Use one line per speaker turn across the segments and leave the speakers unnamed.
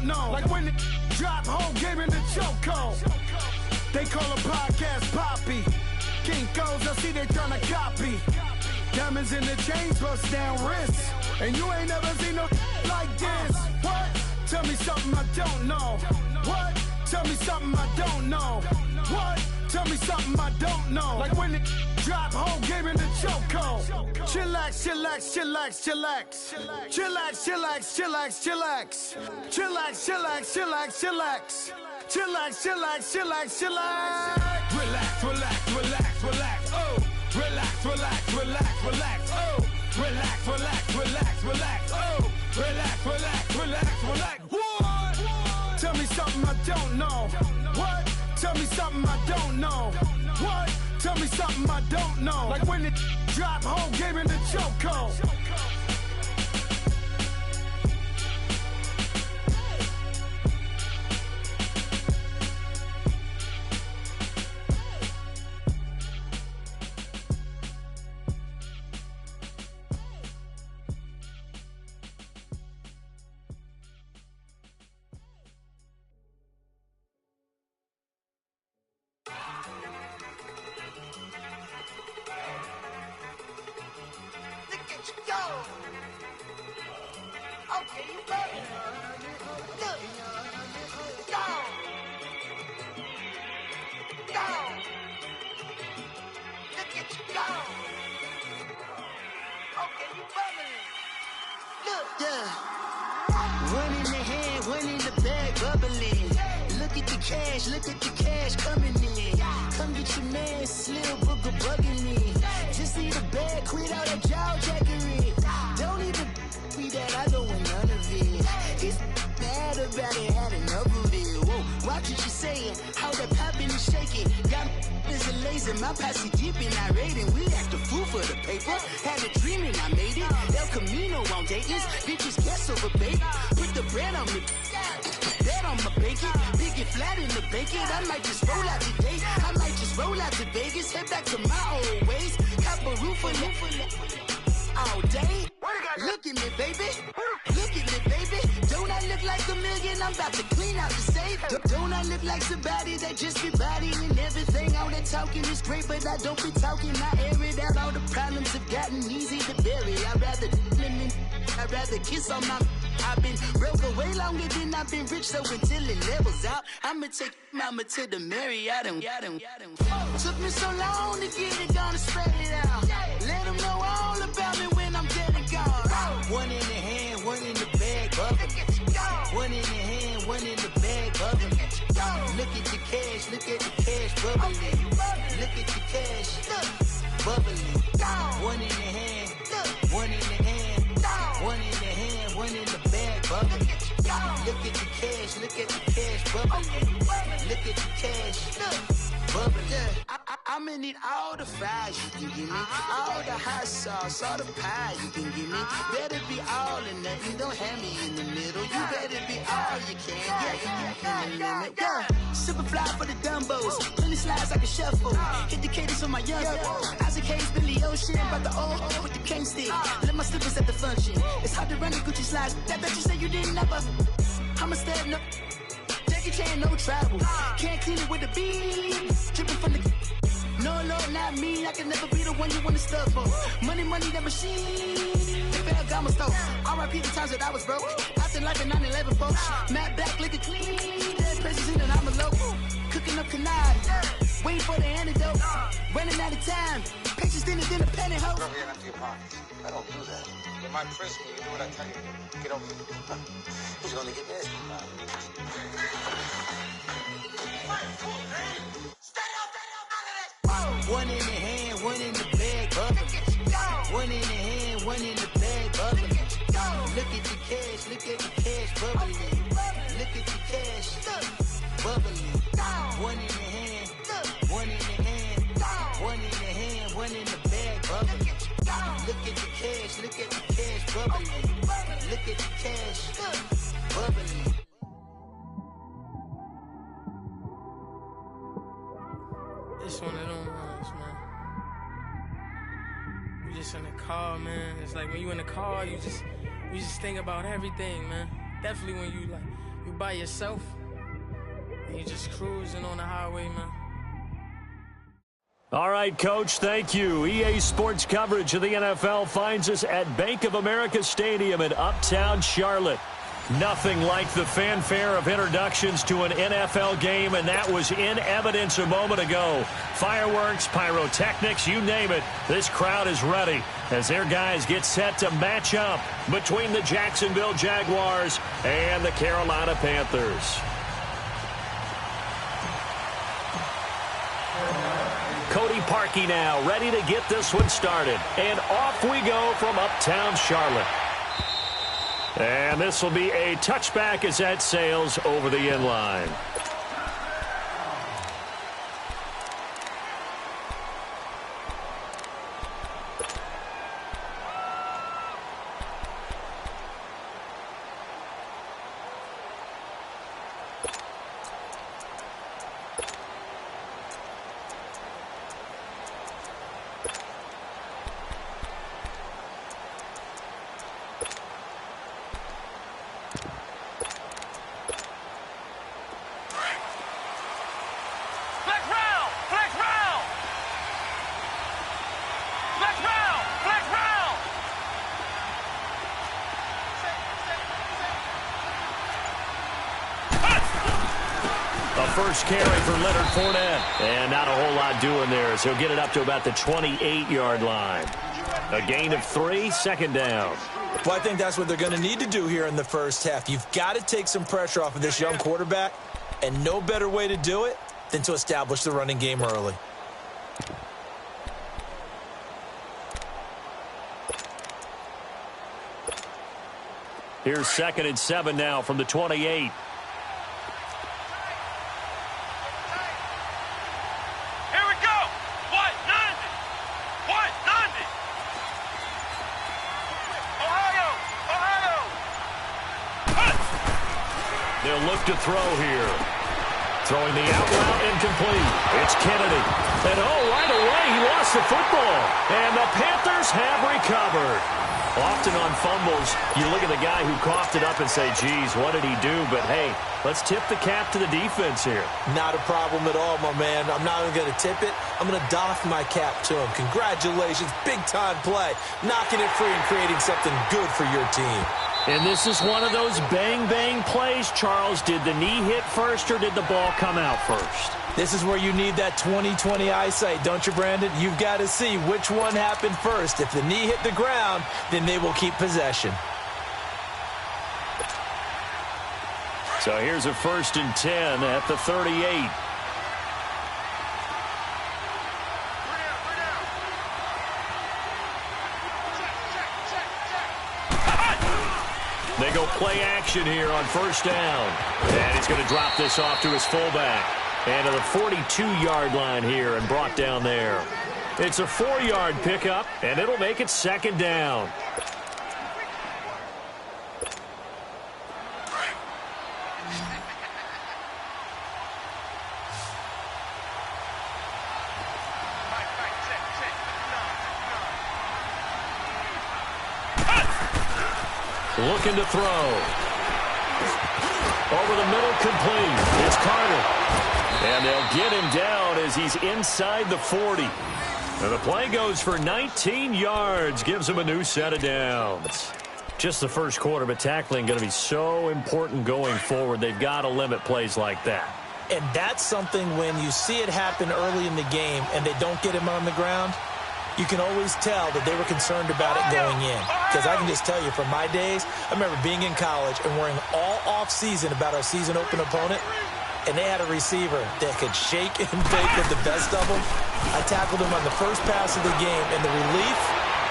don't know. Like when the drop whole game in the chokehold. They call a podcast Poppy. Kinkos, I see they tryna copy. Diamonds in the chains, bust down wrists. And you ain't never seen no like this. What? Tell me something I don't know. What? Tell me something I don't know. What? Tell me something I don't know. Like when the drop whole game in the chokehold. Chillax, chillax, chillax, chillax. Chillax, chillax, chillax, chillax. Chillax, chillax, chillax, chillax. Chillax, chillax, chillax, chillax. Relax, relax, relax, relax. Oh, relax, relax, relax, relax. Oh, relax, relax, relax, relax. Oh, relax, relax, relax, relax. What? Tell me something I don't know. What? Tell me something I don't know. What? Tell me something I don't know. Like when the drop whole game in the chokehold.
Look at the cash coming in. Come get your man, Slim Booker bugging me. Just need a bag, quit all that jaw jackery. Don't even be that, I don't want none of it. It's bad about it, had enough of it. Whoa, watch what you saying, how that poppin' and shaking. Got is a laser, my posse deep and I raiding. We act a fool for the paper. Had a dream and I made it. El Camino on Dayton's, bitches guess over bait. Put the bread on me. Bet on my bacon, big and flat in the bacon. I might just roll out today. I might just roll out to Vegas, head back to my old ways. Cop a roof for all day. Look at me, baby. Look at me, baby. Don't I look like a million? I'm about to clean out the safe. Don't I look like somebody that just be bodying everything? All that talking is great, but I don't be talking. I air it out. All the problems have gotten easy to bury. I'd rather kiss on my. I've been broke way longer than I've been rich, so until it levels out, I'ma take mama to the Marriott and took me so long to get it, gonna spread it out. Let them know all about me when I'm dead and gone. One in the hand, one in the bag, bubbling. One in the hand, one in the bag, bubbling. Look at the cash, look at the cash, bubbling. Look at the cash, bubbling. One in the hand, one in the hand, one in the hand, one in the bag, bubbling. Look at the cash, look at the cash, bubbling. Look at the cash, bubbling. I'ma need all the fries you can give me, all the hot sauce, all the pie you can give me. Better be all or nothing, don't have me in the middle. You better be all you can, yeah. Super fly for the Dumbos, plenty slides like a shuffle. Hit the cadence on my young Isaac Hayes, Billy Ocean, about the old with the cane stick. Let my slippers at the function. It's hard to run the Gucci slides. That bet you say you didn't never. I'ma step no. Jackie Chan, no travel. Can't clean it with the beat. Dripping from the. No, Lord, not me. I can never be the one you wanna stuff for. Money, that machine. The Ferragamo store. R.I.P. the times that I was broke. After life in 9/11, folks. Matte black, liquor clean. Dead presses in and I'm a local. Cooking up canard. Waiting for the antidote. Running out of time. Patience thinner than a penny hoe.
Over here empty your pockets. I don't do that. You're my prisoner. You do what I tell you to. Get over here. He's gonna get nasty.
One in the hand, one in the bag, bubbling. One in the hand, one in the bag, bubbling. Look at the cash, look at the cash, bubbling. Look at the cash, bubbling. One in the hand, one in the hand, one in the hand, one in the bag, bubbling. Look at the cash, look at the cash, bubbling. Look at the cash, bubbling.
It's one of them ones, man. You just in the car, man. It's like when you in the car, you just think about everything, man. Definitely when you by yourself, and you just cruising on the highway, man.
All right, Coach, thank you. EA Sports coverage of the NFL finds us at Bank of America Stadium in Uptown Charlotte. Nothing like the fanfare of introductions to an NFL game, and that was in evidence a moment ago. Fireworks, pyrotechnics, you name it. This crowd is ready as their guys get set to match up between the Jacksonville Jaguars and the Carolina Panthers. Cody Parkey now ready to get this one started. And off we go from Uptown Charlotte. And this will be a touchback as that sails over the end line. First carry for Leonard Fournette. And not a whole lot doing there as he'll get it up to about the 28-yard line. A gain of 3, second down.
Well, I think that's what they're going to need to do here in the first half. You've got to take some pressure off of this young quarterback, and no better way to do it than to establish the running game early.
Here's 2nd and 7 now from the 28. They'll look to throw here. Throwing the out route incomplete. It's Kennedy. And right away he lost the football. And the Panthers have recovered. Often on fumbles, you look at the guy who coughed it up and say, geez, what did he do? But hey, let's tip the cap to the defense here.
Not a problem at all, my man. I'm not even going to tip it. I'm going to doff my cap to him. Congratulations. Big-time play. Knocking it free and creating something good for your team.
And this is one of those bang-bang plays, Charles. Did the knee hit first or did the ball come out first?
This is where you need that 20/20 eyesight, don't you, Brandon? You've got to see which one happened first. If the knee hit the ground, then they will keep possession.
So here's a 1st and 10 at the 38. They go play action here on 1st down. And he's going to drop this off to his fullback. And to the 42-yard line here and brought down there. It's a 4-yard pickup, and it'll make it 2nd down. Looking to throw. Over the middle, complete. It's Carter. And they'll get him down as he's inside the 40. And the play goes for 19 yards. Gives him a new set of downs. Just the first quarter, but tackling going to be so important going forward. They've got to limit plays like that.
And that's something when you see it happen early in the game and they don't get him on the ground, you can always tell that they were concerned about it going in. Because I can just tell you from my days, I remember being in college and worrying all off-season about our season-open opponent, and they had a receiver that could shake and bake with the best of them. I tackled him on the first pass of the game, and the relief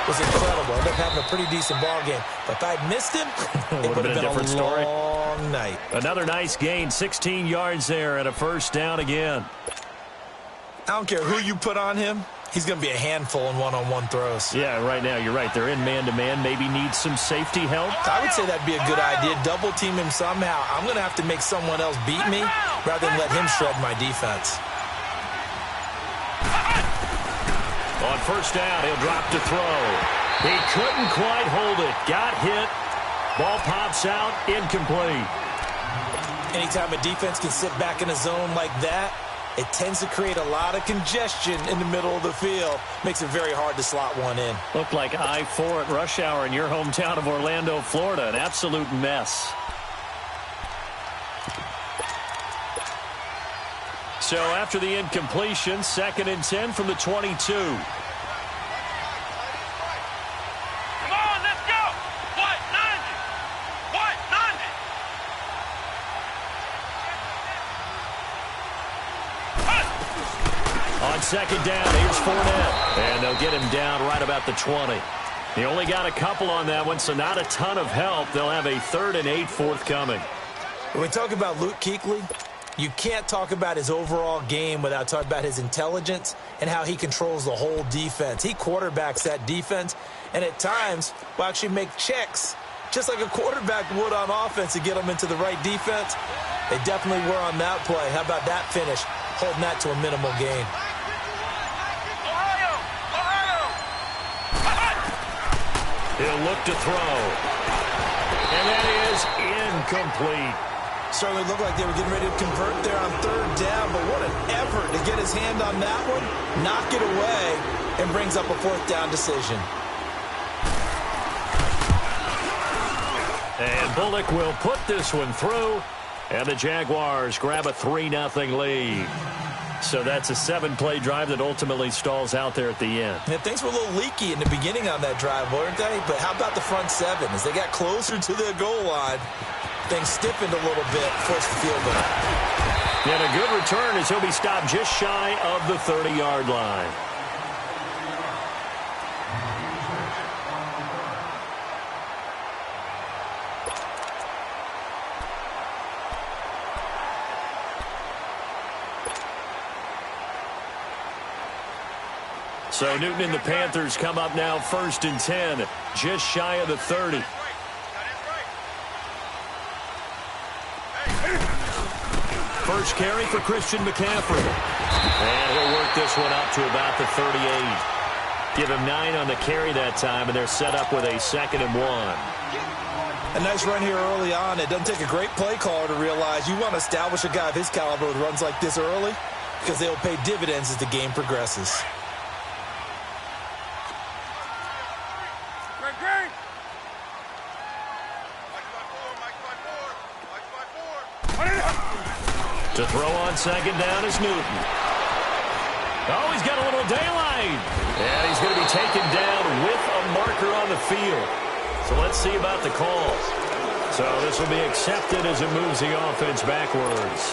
was incredible. I ended up having a pretty decent ball game. But if I'd missed him, it would have been a different story. Long night.
Another nice gain, 16 yards there and a 1st down again.
I don't care who you put on him. He's going to be a handful in one-on-one throws.
Yeah, right now, you're right. They're in man-to-man. Maybe needs some safety help.
I would say that'd be a good idea. Double team him somehow. I'm going to have to make someone else beat me rather than let him shred my defense.
On 1st down, he'll drop to throw. He couldn't quite hold it. Got hit. Ball pops out. Incomplete.
Anytime a defense can sit back in a zone like that, it tends to create a lot of congestion in the middle of the field. Makes it very hard to slot one in.
Looked like I-4 at rush hour in your hometown of Orlando, Florida. An absolute mess. So after the incompletion, 2nd and 10 from the 22. On 2nd down, here's Fournette. And they'll get him down right about the 20. He only got a couple on that one, so not a ton of help. They'll have a 3rd and 8 forthcoming.
When we talk about Luke Kuechly, you can't talk about his overall game without talking about his intelligence and how he controls the whole defense. He quarterbacks that defense, and at times will actually make checks, just like a quarterback would on offense to get them into the right defense. They definitely were on that play. How about that finish, holding that to a minimal gain?
He'll look to throw. And that is incomplete.
Certainly looked like they were getting ready to convert there on 3rd down, but what an effort to get his hand on that one, knock it away, and brings up a 4th down decision.
And Bullock will put this one through, and the Jaguars grab a 3-0 lead. So that's a 7-play drive that ultimately stalls out there at the end.
Yeah, things were a little leaky in the beginning on that drive, weren't they? But how about the front 7? As they got closer to the goal line, things stiffened a little bit, forced the field goal.
And a good return as he'll be stopped just shy of the 30-yard line. So Newton and the Panthers come up now 1st and 10, just shy of the 30. First carry for Christian McCaffrey. And he'll work this one up to about the 38. Give him 9 on the carry that time, and they're set up with a 2nd and 1.
A nice run here early on. It doesn't take a great play caller to realize you want to establish a guy of his caliber with runs like this early, because they'll pay dividends as the game progresses.
To throw on 2nd down is Newton. Oh, he's got a little daylight. And he's going to be taken down with a marker on the field. So let's see about the call. So this will be accepted as it moves the offense backwards.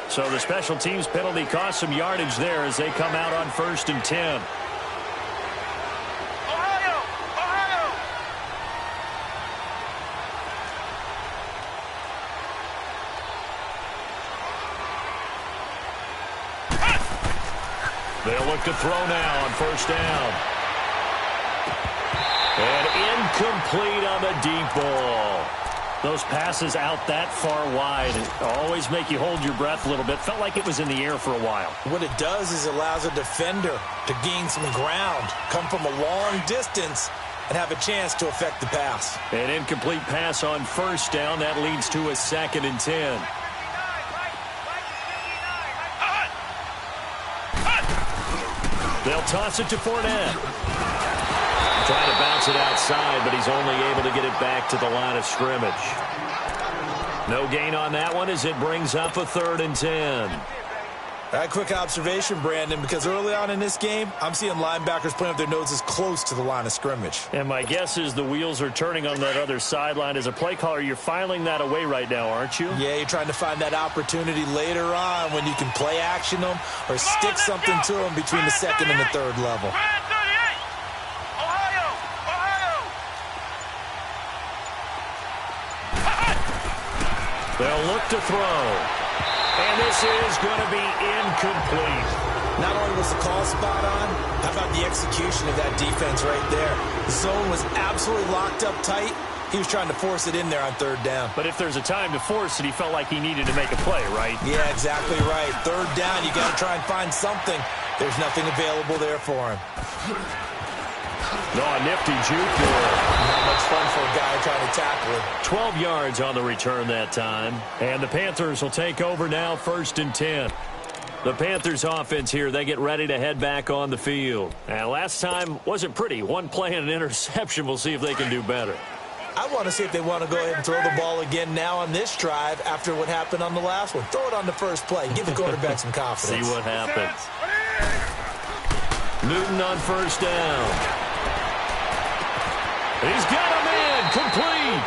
So the special teams penalty cost some yardage there as they come out on 1st and 10. They'll look to throw now on 1st down. And incomplete on the deep ball. Those passes out that far wide always make you hold your breath a little bit. Felt like it was in the air for a while.
What it does is it allows a defender to gain some ground, come from a long distance, and have a chance to affect the pass.
An incomplete pass on 1st down. That leads to a 2nd and 10. They'll toss it to Fournette. Trying to bounce it outside, but he's only able to get it back to the line of scrimmage. No gain on that one as it brings up a 3rd and 10.
All right, quick observation, Brandon, because early on in this game, I'm seeing linebackers putting up their noses close to the line of scrimmage.
And my guess is the wheels are turning on that other sideline. As a play caller, you're filing that away right now, aren't you?
Yeah, you're trying to find that opportunity later on when you can play action them or stick something to them between the 2nd and the 3rd level.
They'll look to throw. And this is going to be incomplete.
Not only was the call spot on, how about the execution of that defense right there? The zone was absolutely locked up tight. He was trying to force it in there on 3rd down.
But if there's a time to force it, he felt like he needed to make a play, right?
Yeah, exactly right. 3rd down, you got to try and find something. There's nothing available there for him.
No, nifty juke there.
much fun for a guy trying to tackle it.
12 yards on the return that time. And the Panthers will take over now, 1st and 10. The Panthers offense here, they get ready to head back on the field. And last time wasn't pretty. One play and an interception. We'll see if they can do better.
I want to see if they want to go ahead and throw the ball again now on this drive after what happened on the last one. Throw it on the first play. Give the quarterback some confidence.
See what happens. Newton on 1st down. He's got a man complete.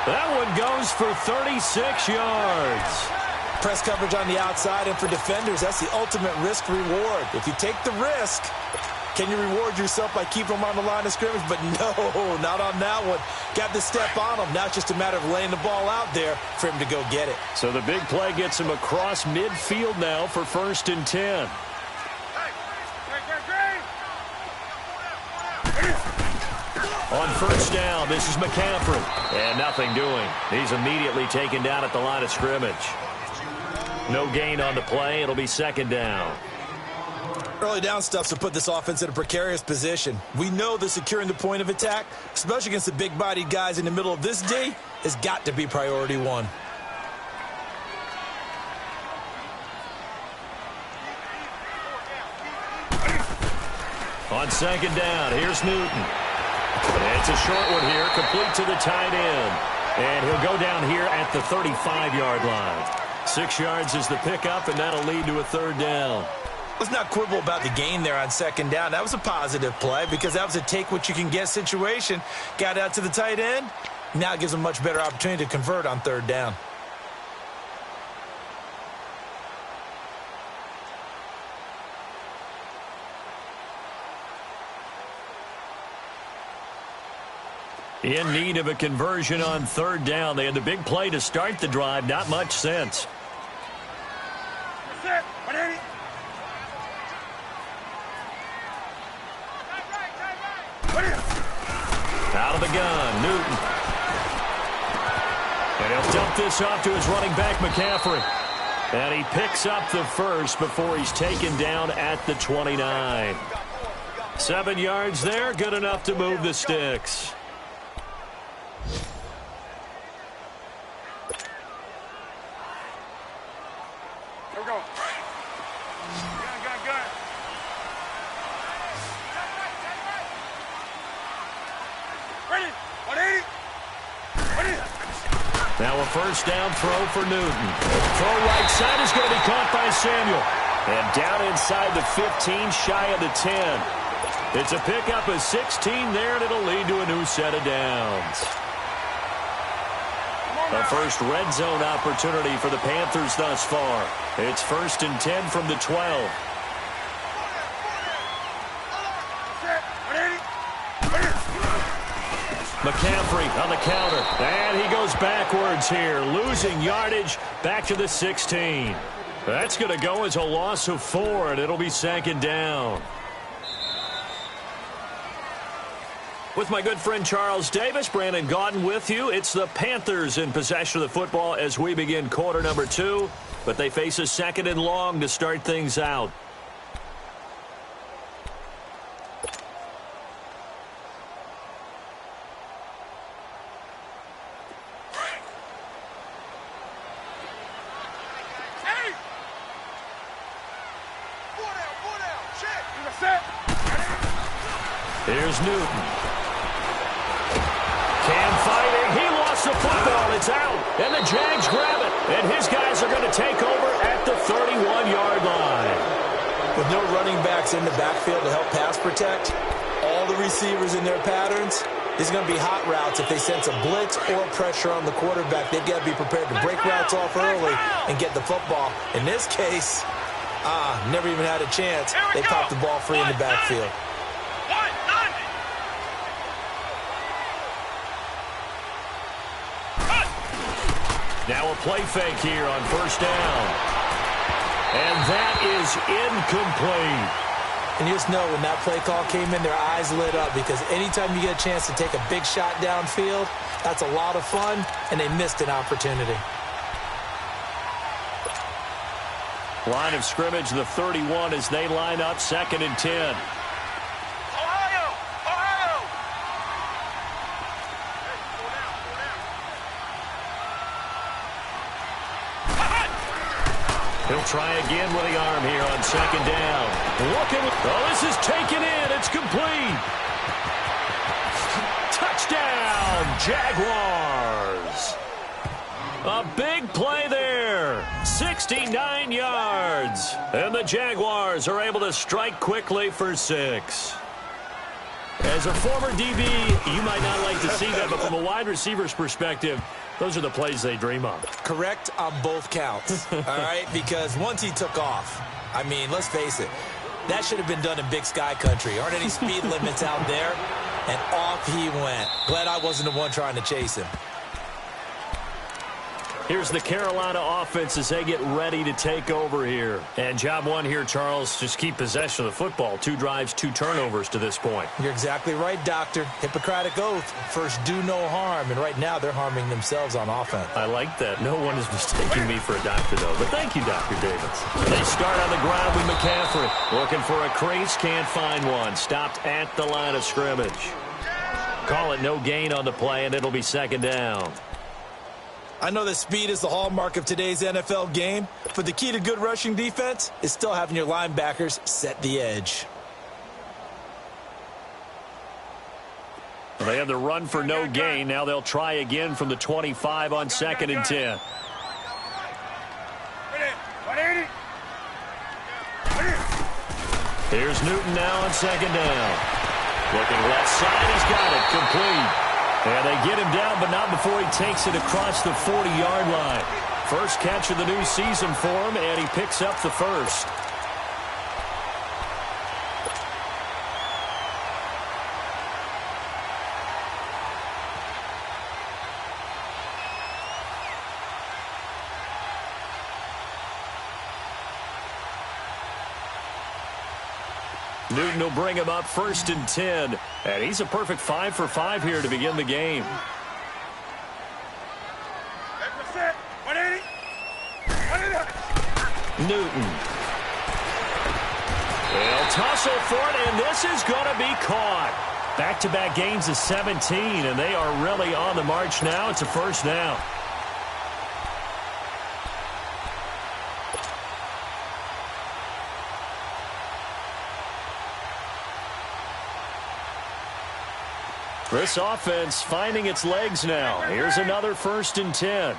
That one goes for 36 yards.
Press coverage on the outside, and for defenders, that's the ultimate risk-reward. If you take the risk, can you reward yourself by keeping them on the line of scrimmage? But no, not on that one. Got the step on him. Now it's just a matter of laying the ball out there for him to go get it.
So the big play gets him across midfield now for 1st and 10. On 1st down, this is McCaffrey. And nothing doing. He's immediately taken down at the line of scrimmage. No gain on the play. It'll be 2nd down.
Early down stuff's to put this offense in a precarious position. We know that securing the point of attack, especially against the big-bodied guys in the middle of this D, has got to be priority one.
On 2nd down, here's Newton. It's a short one here, complete to the tight end. And he'll go down here at the 35-yard line. 6 yards is the pickup, and that'll lead to a 3rd down.
Let's not quibble about the gain there on 2nd down. That was a positive play because that was a take-what-you-can-get situation. Got out to the tight end. Now it gives them a much better opportunity to convert on 3rd down.
In need of a conversion on 3rd down. They had the big play to start the drive. Not much sense. Out of the gun, Newton. And he'll dump this off to his running back, McCaffrey. And he picks up the first before he's taken down at the 29. 7 yards there, good enough to move the sticks.
Here we go. Gun. Ready. 180.
Now a 1st down throw for Newton. Throw right side is going to be caught by Samuel. And down inside the 15, shy of the 10. It's a pickup of 16 there, and it'll lead to a new set of downs. The first red zone opportunity for the Panthers thus far. It's 1st and 10 from the 12. McCaffrey on the counter. And he goes backwards here, losing yardage back to the 16. That's going to go as a loss of 4, and it'll be 2nd down. With my good friend Charles Davis, Brandon Gaudin with you. It's the Panthers in possession of the football as we begin quarter number 2. But they face a 2nd and long to start things out. Here's Newton. Cam fighting. He lost the football. It's out. And the Jags grab it. And his guys are going to take over at the 31-yard line.
With no running backs in the backfield to help pass protect, all the receivers in their patterns, these are going to be hot routes if they sense a blitz or pressure on the quarterback. They've got to be prepared to break routes off early and get the football. In this case, never even had a chance. They popped the ball free in the backfield.
Now a play fake here on 1st down. And that is incomplete.
And you just know when that play call came in, their eyes lit up because anytime you get a chance to take a big shot downfield, that's a lot of fun, and they missed an opportunity.
Line of scrimmage, the 31 as they line up 2nd and 10. He'll try again with the arm here on second down. This is taken in. It's complete. Touchdown, Jaguars. A big play there. 69 yards. And the Jaguars are able to strike quickly for 6. As a former DB, you might not like to see that, but from a wide receiver's perspective, those are the plays they dream of.
Correct on both counts, all right? Because once he took off, I mean, let's face it, that should have been done in Big Sky Country. Aren't any speed limits out there? And off he went. Glad I wasn't the one trying to chase him.
Here's the Carolina offense as they get ready to take over here. And job one here, Charles, just keep possession of the football. 2 drives, 2 turnovers to this point.
You're exactly right, Doctor. Hippocratic oath. First, do no harm. And right now, they're harming themselves on offense.
I like that. No one is mistaking me for a doctor, though. But thank you, Dr. Davis. They start on the ground with McCaffrey. Looking for a crease, can't find one. Stopped at the line of scrimmage. Call it no gain on the play, and it'll be second down.
I know that speed is the hallmark of today's NFL game, but the key to good rushing defense is still having your linebackers set the edge.
They have the run for no gain. Now they'll try again from the 25 on 2nd and 10. Here's Newton now on 2nd down. Looking left side, he's got it, complete. And they get him down, but not before he takes it across the 40-yard line. First catch of the new season for him, and he picks up the first. Newton will bring him up 1st and 10. And he's a perfect 5 for 5 here to begin the game. Newton. They'll tussle for it, and this is going to be caught. Back-to-back gains of 17, and they are really on the march now. It's a first down. This offense finding its legs now. Here's another 1st and 10.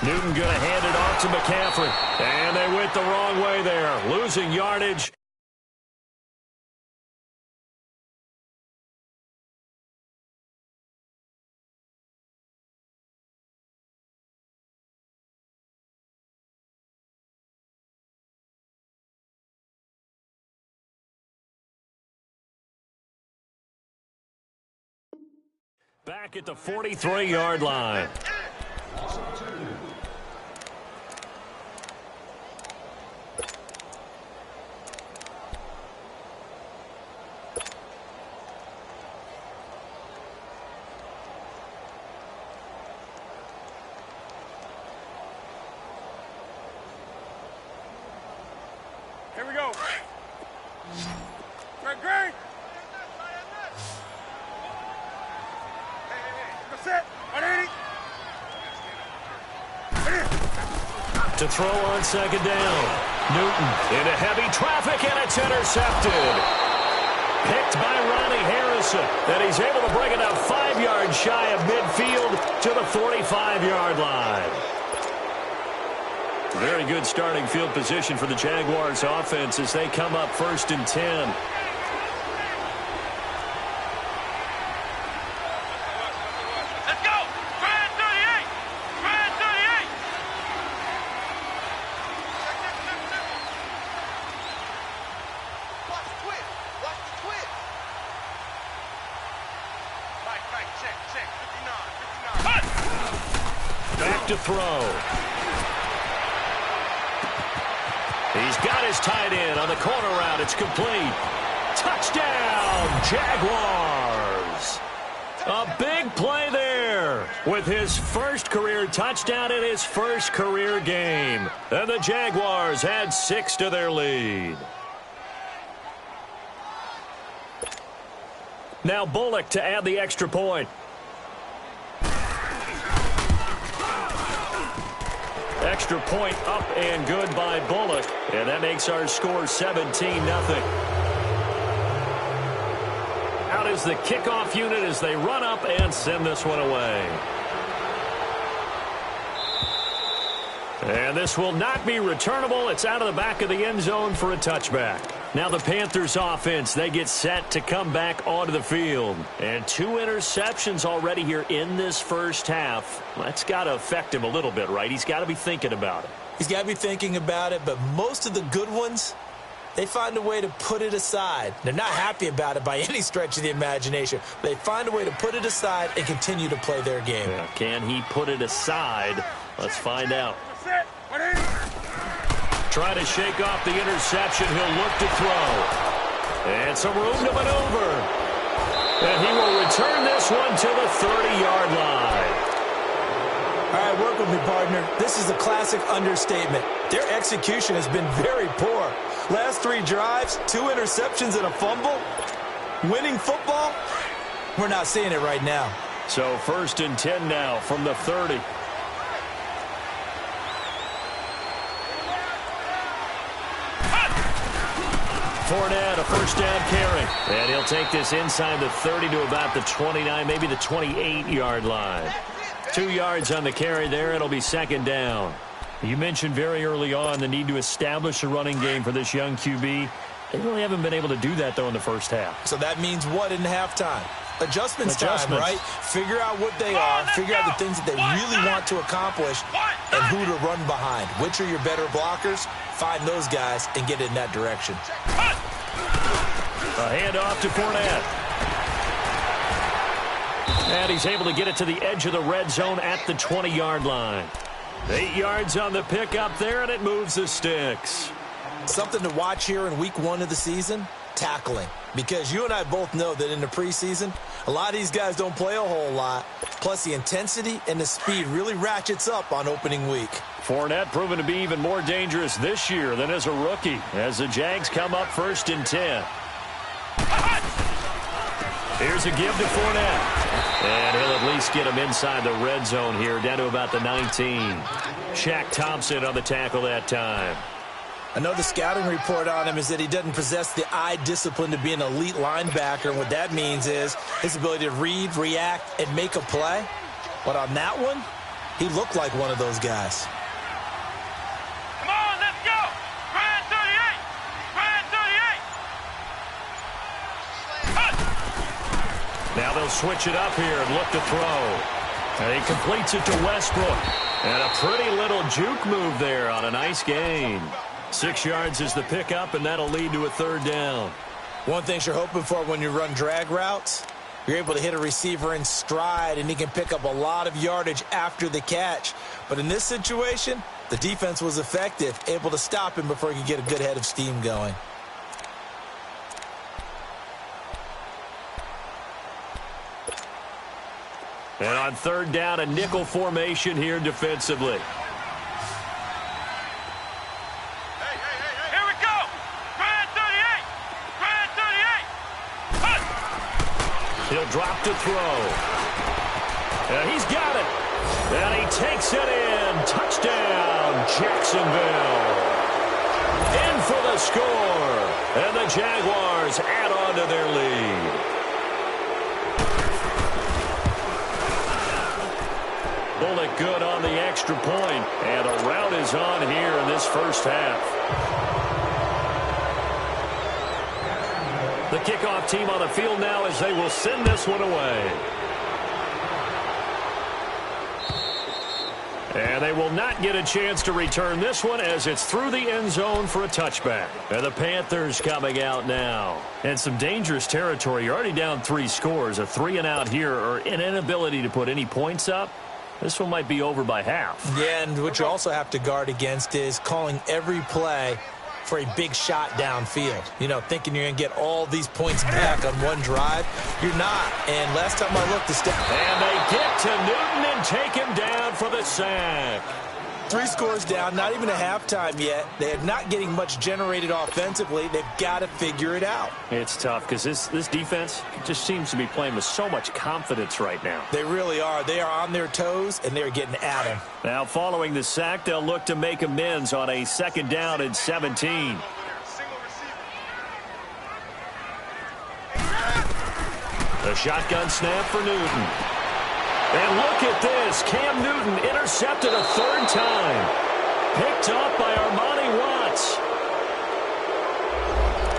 Newton going to hand it off to McCaffrey. And they went the wrong way there. Losing yardage. Back at the 43-yard line.
Here we go. Great.
To throw on 2nd down. Newton into heavy traffic, and it's intercepted. Picked by Ronnie Harrison. And he's able to bring it up 5 yards shy of midfield to the 45-yard line. Very good starting field position for the Jaguars offense as they come up 1st and 10. Back to throw. He's got his tight end on the corner route. It's complete. Touchdown, Jaguars. A big play there with his first career touchdown in his first career game. And the Jaguars add 6 to their lead. Now Bullock to add the extra point. Extra point up and good by Bullock. And that makes our score 17-0. Out is the kickoff unit as they run up and send this one away. And this will not be returnable. It's out of the back of the end zone for a touchback. Now the Panthers offense, they get set to come back onto the field. And 2 interceptions already here in this first half. That's got to affect him a little bit, right? He's got to be thinking about it.
He's got to be thinking about it, but most of the good ones, they find a way to put it aside. They're not happy about it by any stretch of the imagination. They find a way to put it aside and continue to play their game.
Yeah, can he put it aside? Let's find out. Trying to shake off the interception. He'll look to throw. And some room to maneuver. And he will return this one to the 30-yard line.
All right, work with me, partner. This is a classic understatement. Their execution has been very poor. Last 3 drives, 2 interceptions and a fumble. Winning football? We're not seeing it right now.
So 1st and 10 now from the 30. Fournette, a first down carry. And he'll take this inside the 30 to about the 29, maybe the 28-yard line. 2 yards on the carry there. It'll be 2nd down. You mentioned very early on the need to establish a running game for this young QB. They really haven't been able to do that, though, in the first half.
So that means what in halftime? Adjustments time, right? Figure out what they are, figure out the things that they really want to accomplish, and who to run behind. Which are your better blockers? Find those guys and get in that direction.
A handoff to Fournette. And he's able to get it to the edge of the red zone at the 20-yard line. 8 yards on the pickup there, and it moves the sticks.
Something to watch here in week 1 of the season, tackling. Because you and I both know that in the preseason, a lot of these guys don't play a whole lot. Plus, the intensity and the speed really ratchets up on opening week.
Fournette proven to be even more dangerous this year than as a rookie, as the Jags come up 1st and 10. Here's a give to Fournette. And he'll at least get him inside the red zone here, down to about the 19. Shaq Thompson on the tackle that time.
I know the scouting report on him is that he doesn't possess the eye discipline to be an elite linebacker. And what that means is his ability to read, react, and make a play. But on that one, he looked like one of those guys.
Come on, let's go! Ryan 38! Ryan 38!
Now they'll switch it up here and look to throw. And he completes it to Westbrook. And a pretty little juke move there on a nice gain. 6 yards is the pickup, and that'll lead to a 3rd down.
One thing you're hoping for when you run drag routes, you're able to hit a receiver in stride, and he can pick up a lot of yardage after the catch. But in this situation, the defense was effective, able to stop him before he could get a good head of steam going.
And on 3rd down, a nickel formation here defensively. He'll drop to throw. And he's got it. And he takes it in. Touchdown, Jacksonville. In for the score. And the Jaguars add on to their lead. Bullock good on the extra point. And a rout is on here in this first half. The kickoff team on the field now as they will send this one away. And they will not get a chance to return this one as it's through the end zone for a touchback. And the Panthers coming out now. And some dangerous territory. You're already down 3 scores. A 3-and-out here or an inability to put any points up. This one might be over by half.
Yeah, and what you also have to guard against is calling every play for a big shot downfield. You know, thinking you're going to get all these points back on one drive. You're not. And last time I looked,
And they get to Newton and take him down for the sack.
3 scores down, not even a halftime yet. They're not getting much generated offensively. They've got to figure it out.
It's tough because this defense just seems to be playing with so much confidence right now.
They really are. They are on their toes, and they're getting at them.
Now, following the sack, they'll look to make amends on a 2nd down and 17. The shotgun snap for Newton. And look at this. Cam Newton intercepted a 3rd time. Picked up by Armani Watts.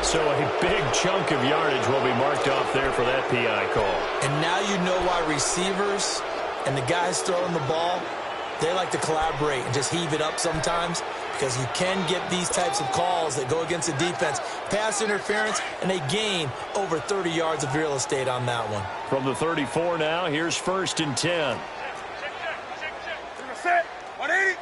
So a big chunk of yardage will be marked off there for that PI call.
And now you know why receivers and the guys throwing the ball, they like to collaborate and just heave it up sometimes, because you can get these types of calls that go against the defense. Pass interference, and they gain over 30 yards of real estate on that one.
From the 34 now, here's 1st and 10.
Set. 180.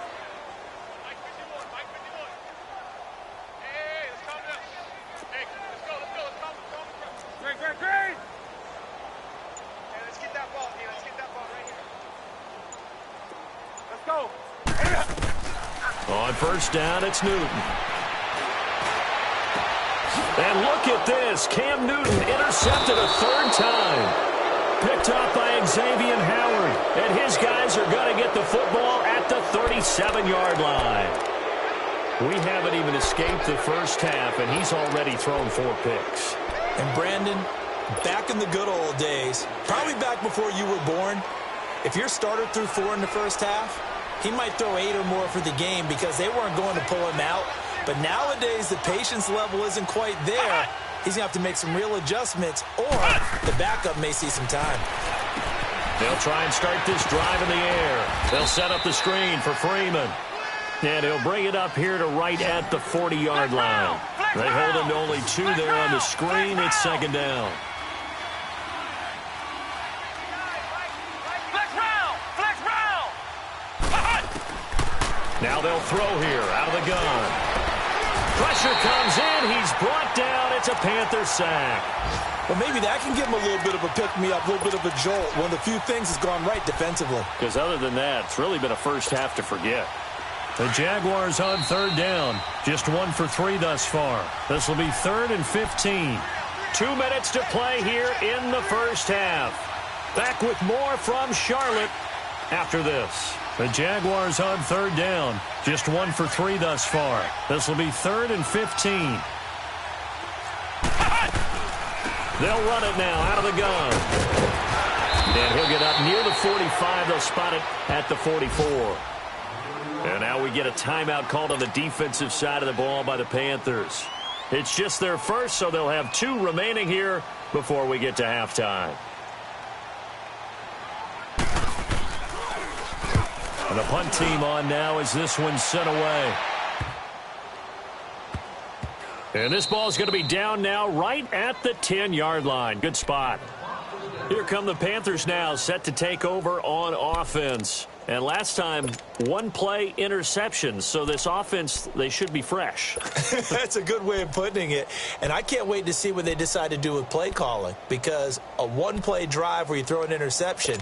On 1st down, it's Newton. And look at this. Cam Newton intercepted a 3rd time. Picked up by Xavier Howard. And his guys are going to get the football at the 37-yard line. We haven't even escaped the first half, and he's already thrown 4 picks.
And Brandon, back in the good old days, probably back before you were born, if your starter threw 4 in the first half, he might throw 8 or more for the game because they weren't going to pull him out. But nowadays, the patience level isn't quite there. He's going to have to make some real adjustments, or the backup may see some time.
They'll try and start this drive in the air. They'll set up the screen for Freeman. And he'll bring it up here to right at the 40-yard line. They hold him to only 2 there on the screen. It's 2nd down. Now they'll throw here out of the gun. Pressure comes in. He's brought down. It's a Panther sack.
Well, maybe that can give him a little bit of a pick-me-up, a little bit of a jolt. One of the few things has gone right defensively.
Because other than that, it's really been a first half to forget. The Jaguars on 3rd down. Just 1 for 3 thus far. This will be 3rd and 15. 2 minutes to play here in the first half. Back with more from Charlotte after this. The Jaguars on 3rd down. Just 1 for 3 thus far. This will be 3rd and 15. They'll run it now out of the gun. And he'll get up near the 45. They'll spot it at the 44. And now we get a timeout called on the defensive side of the ball by the Panthers. It's just their first, so they'll have 2 remaining here before we get to halftime. And the punt team on now as this one's sent away. And this ball's going to be down now right at the 10-yard line. Good spot. Here come the Panthers now, set to take over on offense. And last time, 1-play interceptions. So this offense, they should be fresh.
That's a good way of putting it. And I can't wait to see what they decide to do with play calling. Because a 1-play drive where you throw an interception,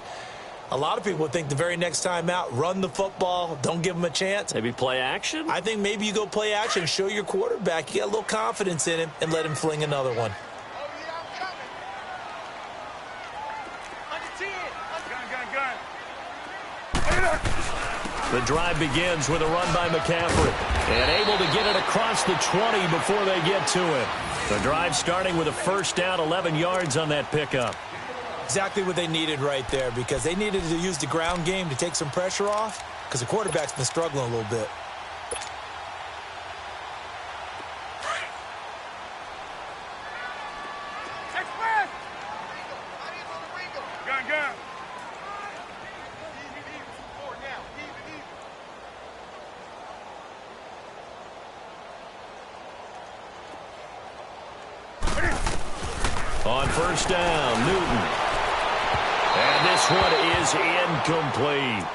a lot of people think the very next time out, run the football, don't give them a chance.
Maybe play action?
I think maybe you go play action, show your quarterback you got a little confidence in him, and let him fling another one.
The drive begins with a run by McCaffrey. And able to get it across the 20 before they get to it. The drive starting with a 1st down, 11 yards on that pickup.
Exactly what they needed right there, because they needed to use the ground game to take some pressure off, because the quarterback's been struggling a little bit.
On 1st down, Newton. And this one is incomplete.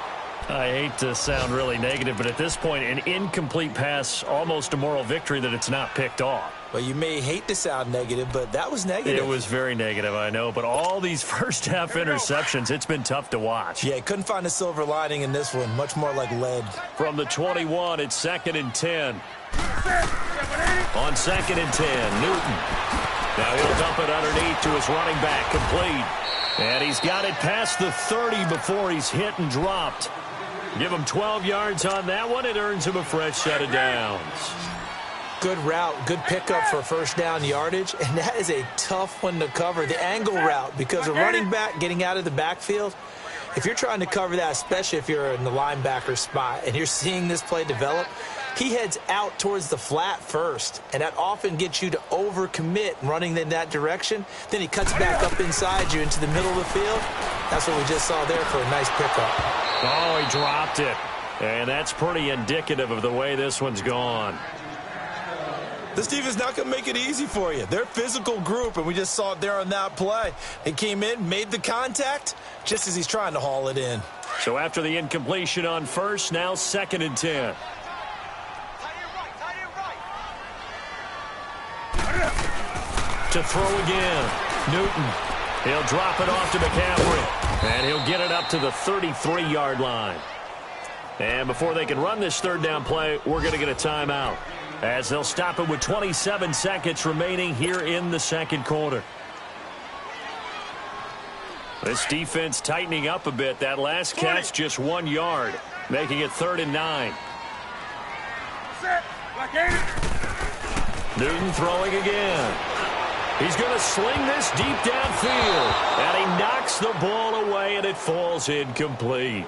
I hate to sound really negative, but at this point, an incomplete pass, almost a moral victory that it's not picked off.
Well, you may hate to sound negative, but that was negative.
It was very negative, I know. But all these first-half interceptions, it's been tough to watch.
Yeah, couldn't find a silver lining in this one. Much more like lead.
From the 21, it's 2nd and 10. On 2nd and 10, Newton. Now he'll dump it underneath to his running back, complete. And he's got it past the 30 before he's hit and dropped. Give him 12 yards on that one. It earns him a fresh set of downs.
Good route, good pickup for first down yardage, and that is a tough one to cover, the angle route, because a running back getting out of the backfield, if you're trying to cover that, especially if you're in the linebacker spot and you're seeing this play develop, he heads out towards the flat first, and that often gets you to overcommit running in that direction. Then he cuts back up inside you into the middle of the field. That's what we just saw there for a nice pickup.
Oh, he dropped it, and that's pretty indicative of the way this one's gone.
This defense not going to make it easy for you. They're a physical group, and we just saw it there on that play. He came in, made the contact, just as he's trying to haul it in.
So after the incompletion on first, now 2nd and 10. To throw again, Newton. He'll drop it off to McCaffrey, and he'll get it up to the 33-yard line. And before they can run this third down play, we're going to get a timeout, as they'll stop it with 27 seconds remaining here in the second quarter. This defense tightening up a bit. That last catch just 1 yard, making it 3rd and 9. Newton throwing again. He's going to sling this deep downfield, and he knocks the ball away, and it falls incomplete.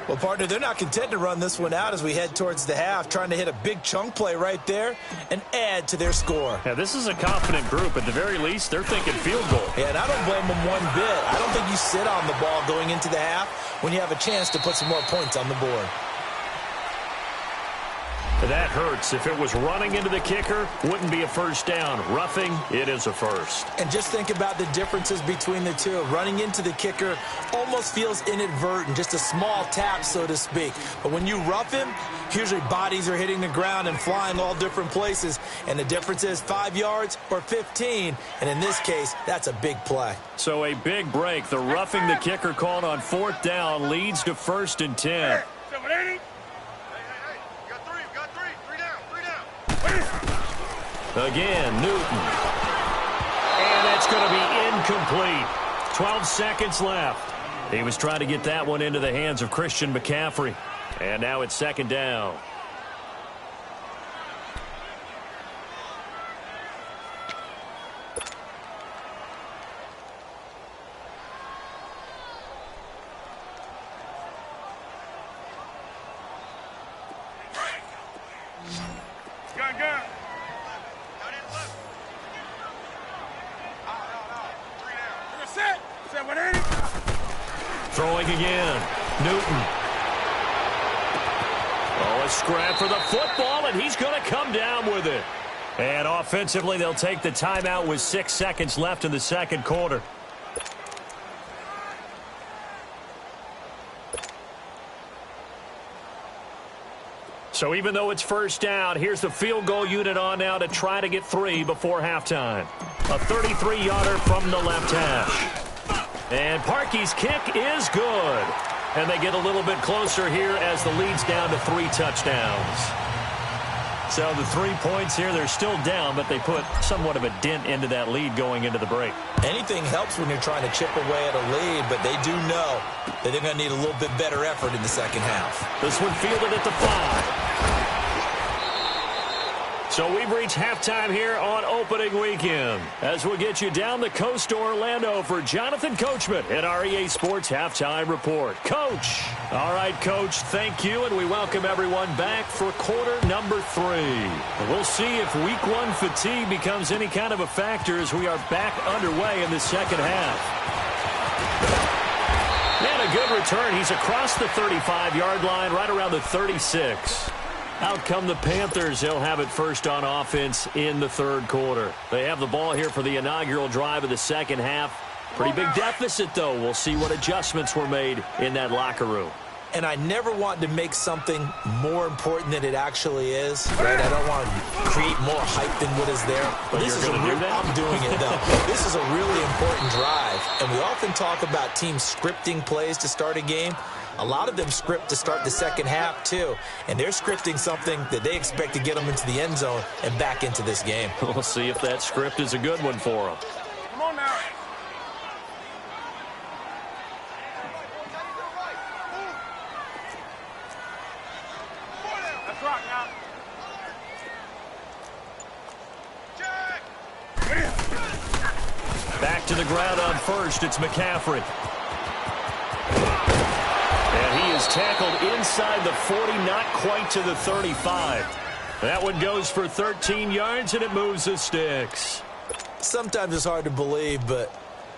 Well, partner, they're not content to run this one out as we head towards the half, trying to hit a big chunk play right there and add to their score.
Yeah, this is a confident group. At the very least, they're thinking field goal.
Yeah, and I don't blame them one bit. I don't think you sit on the ball going into the half when you have a chance to put some more points on the board.
That hurts. If it was running into the kicker, wouldn't be a first down. Roughing, it is a first.
And just think about the differences between the two. Running into the kicker almost feels inadvertent, just a small tap, so to speak. But when you rough him, usually bodies are hitting the ground and flying all different places. And the difference is 5 yards or 15. And in this case, that's a big play.
So a big break. The roughing the kicker called on 4th down leads to 1st and 10. Again, Newton. And that's going to be incomplete. 12 seconds left. He was trying to get that one into the hands of Christian McCaffrey. And now it's 2nd down. Throwing again. Newton. Oh, a scrap for the football, and he's going to come down with it. And offensively, they'll take the timeout with 6 seconds left in the second quarter. So even though it's first down, here's the field goal unit on now to try to get 3 before halftime. A 33-yarder from the left hash. And Parkey's kick is good. And they get a little bit closer here as the lead's down to 3 touchdowns. So the 3 points here, they're still down, but they put somewhat of a dent into that lead going into the break.
Anything helps when you're trying to chip away at a lead, but they do know that they're going to need a little bit better effort in the second half.
This one fielded at the 5. So we've reached halftime here on opening weekend as we'll get you down the coast to Orlando for Jonathan Coachman at our EA Sports Halftime Report. Coach. All right, Coach, thank you, and we welcome everyone back for quarter number 3. We'll see if week 1 fatigue becomes any kind of a factor as we are back underway in the second half. And a good return. He's across the 35-yard line, right around the 36. Out come the Panthers. They'll have it first on offense in the third quarter. They have the ball here for the inaugural drive of the second half. Pretty big deficit, though. We'll see what adjustments were made in that locker room.
and I never want to make something more important than it actually is, right? I don't want to create more hype than what is there.
But
this is I'm doing it, though. This is a really important drive, and we often talk about teams scripting plays to start a game. A lot of them script to start the second half, too, and they're scripting something that they expect to get them into the end zone and back into this game.
We'll see if that script is a good one for them.
Come on now. Let's rock now.
Back to the ground on first. It's McCaffrey. And he is tackled inside the 40, not quite to the 35. That one goes for 13 yards, and it moves the sticks.
Sometimes it's hard to believe, but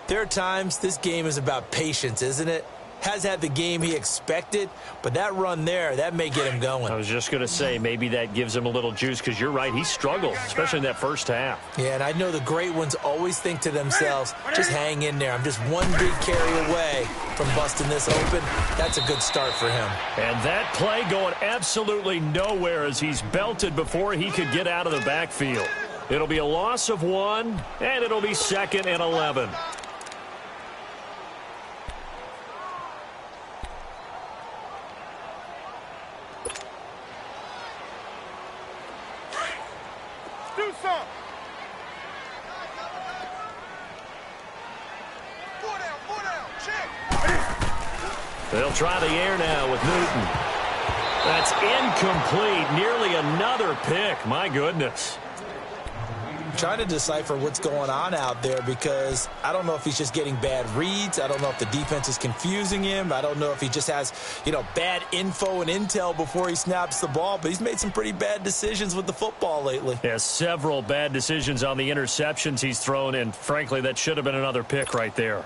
there are times this game is about patience, isn't it? Has had the game he expected, but that run there, that may get him going.
I was just going to say, maybe that gives him a little juice, because you're right, he struggled, especially in that first half.
Yeah, and I know the great ones always think to themselves, just hang in there. I'm just one big carry away from busting this open. That's a good start for him.
And that play going absolutely nowhere as he's belted before he could get out of the backfield. It'll be a loss of 1, and it'll be 2nd and 11.
Do something. Four down, check.
They'll try the air now with Newton. That's incomplete. Nearly another pick. My goodness.
Trying to decipher what's going on out there because I don't know if he's just getting bad reads. I don't know if the defense is confusing him. I don't know if he just has, bad info and intel before he snaps the ball. But he's made some pretty bad decisions with the football lately.
Yeah, several bad decisions on the interceptions he's thrown, and frankly, that should have been another pick right there.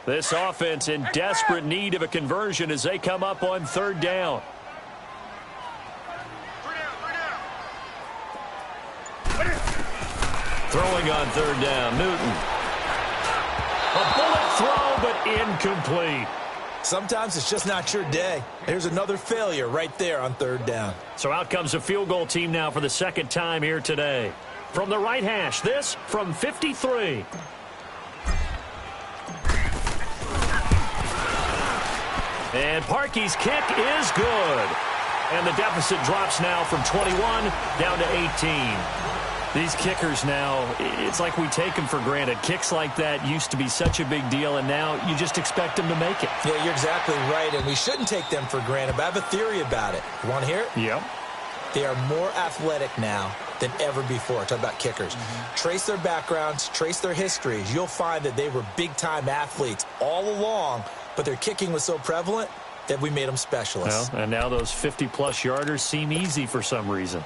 This offense in desperate need of a conversion as they come up on 3rd down. Throwing on 3rd down, Newton. A bullet throw, but incomplete.
Sometimes it's just not your day. Here's another failure right there on 3rd down.
So out comes a field goal team now for the 2nd time here today. From the right hash, this from 53. And Parkey's kick is good. And the deficit drops now from 21 down to 18. These kickers now, it's like we take them for granted. Kicks like that used to be such a big deal, and now you just expect them to make it.
Yeah, you're exactly right, and we shouldn't take them for granted, but I have a theory about it. You want to hear it?
Yep.
They are more athletic now than ever before. Talk about kickers. Trace their backgrounds, trace their histories. You'll find that they were big-time athletes all along, but their kicking was so prevalent that we made them specialists.
Well, and now those 50-plus yarders seem easy for some reason.